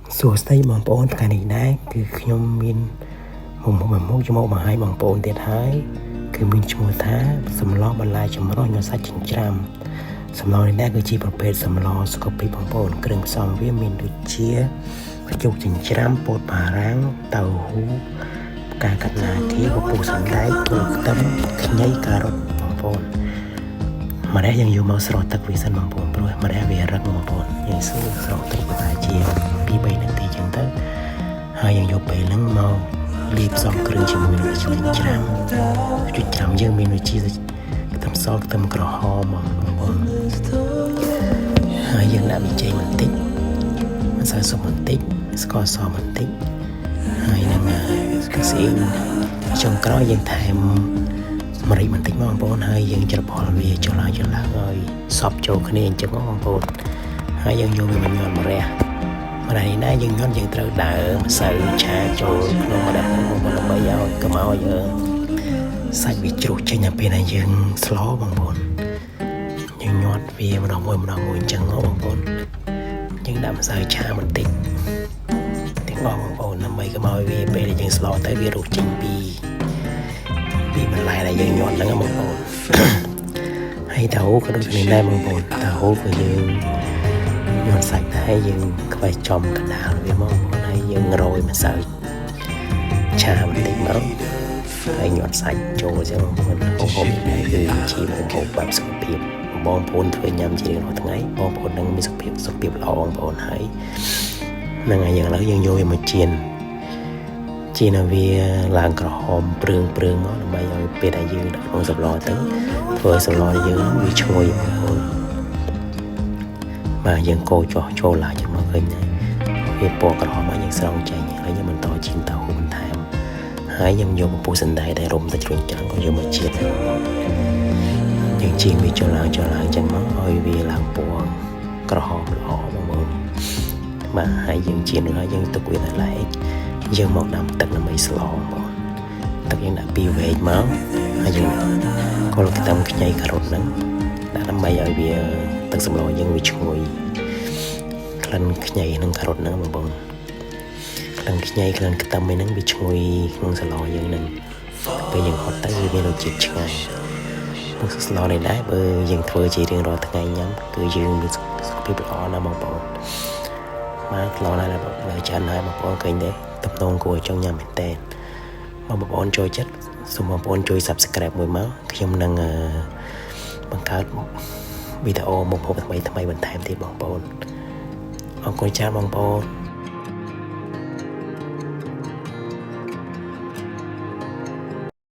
សួស្តីបងប្អូនថ្ងៃនេះដែរគឺខ្ញុំមានមុខមកបង្ហាញបងប្អូនទៀតហើយគឺមានឈ្មោះថាសម្លបន្លែចម្រុះញ៉ាំសាច់ចិញ្ច្រាំសម្លនេះដែរគឺជាប្រភេទសម្លសុខភាពបងប្អូនគ្រឿងផ្សំវាមានដូចជាប្រជុកចិញ្ច្រាំពោតបារាំងតៅហ៊ូផ្កាកាត់ណាគីពពុះសណ្តែកគល់ខ្ទឹមខ្ញីការ៉ុតបងប្អូនម្រះយើងយកមកស្រោចទឹកវាសិនបងប្អូនព្រោះម្រះវារឹងបងប្អូនយើងស្រោចទឹកប្រហែលជា2-3 នាទីចឹងទៅហើយយើងយកពេលហ្នឹងមកលាបផ្សំគ្រឿងជាមួយនឹងជ្រញ់ច្រាំយើងមានដូចជាខ្ទឹមសខ្ទឹមក្រហមបងប្អូនហើយយើងដាក់ប៊ីចេងបន្តិចម្សៅស៊ុបបន្តិចស្ករសបន្តិចហើយនឹងស្ករសៀងចុងក្រោយយើងថែមម្រេចបន្តិចបងប្អូនហើយយើងច្របល់វាចុះឡើងឲ្យសព្វចូលគ្នាអញ្ចឹងបងប្អូនហើយយើងយកវាមកញ៉ាំម្រះនេះណាយើងញ៉ាំយើងត្រូវដើរម្សៅឆាចូលក្នុងម្រះដើម្បីឲ្យកុំឲ្យសាច់វាជ្រុះចេញដល់ពេលដែលយើងស្លបងប្អូនយើងញាត់វាម្ដងមួយអញ្ចឹងបងប្អូនយើងដាក់ម្សៅឆាបន្តិចទាំងបងប្អូនដើម្បីកុំឲ្យវាពេលដែលយើងស្លទៅវារុះចេញពីបន្លែដែលយើងញាត់ហ្នឹងបងប្អូនហើយតៅហ៊ូក៏ដូចគ្នាដែរបងប្អូនតៅហ៊ូគឺយើងញាត់សាច់ដែរយើងខ្វែចំកណ្ដាលវាមកហើយយើងរោយម្សៅឆាបន្តិចមកហើយញាត់សាច់ចូលចឹងបងប្អូនហូបគឺជាហូបបែបសុខភាពបងប្អូនធ្វើញ៉ាំជារៀងរាល់ថ្ងៃបងប្អូននឹងមានសុខភាពល្អបងប្អូនហើយហ្នឹងហើយយើងឥឡូវយើងយកវាមកចៀនឲ្យវាឡើងក្រហមព្រឿងមកដើម្បីឲ្យពេលដែលយើងដាក់ក្នុងសម្លទៅធ្វើឲ្យសម្លយើងវាឈ្ងុយបងប្អូនបាទយើងកូរចូលឡើងចឹងមកឃើញវាពណ៌ក្រហមហើយយើងស្រង់ចេញហើយយើងបន្តចៀនតៅហ៊ូបន្ថែមហើយយើងយកពពុះសណ្តែកដែលរុំទៅជ្រុញច្រាំងក៏យកមកចៀនយើងចៀនវាចូលឡើងចឹងមកឲ្យវាឡើងពណ៌ក្រហមល្អបងប្អូនបាទហើយយើងចៀនរួចហើយយើងទុកវានៅឡែកយើងមកដាំទឹកដើម្បីស្លបងទឹកយើងដាក់2វែកមកហើយយើងកូរខ្ទឹមខ្ញីការ៉ុតហ្នឹងដាក់ដើម្បីឲ្យវាទឹកសម្លយើងវាឈ្ងុយក្លិនខ្ញីនិងការ៉ុតហ្នឹងបងប្អូនក្លិនខ្ញីក្លិនខ្ទឹមហ្នឹងវាឈ្ងុយក្នុងសម្លយើងហ្នឹងពេលយើងហត់ទៅវាមានរសជាតិឆ្ងាញ់មុខស្លនេះដែរបើយើងធ្វើជារៀងរាល់ថ្ងៃញ៉ាំគឺយើងមានសុខភាពល្អណាស់បងប្អូនមកស្លណាស់បើចានហើយបងប្អូនឃើញទេតំណងគួរចង់ញ៉ាំមែនតើបងប្អូនចូលចិត្តសូមបងប្អូនជួយ Subscribe មួយមកខ្ញុំនឹងបង្កើតវីដេអូមុខថ្មីបន្ថែមទៀតបងប្អូនអរគុណច្រើនបងប្អូន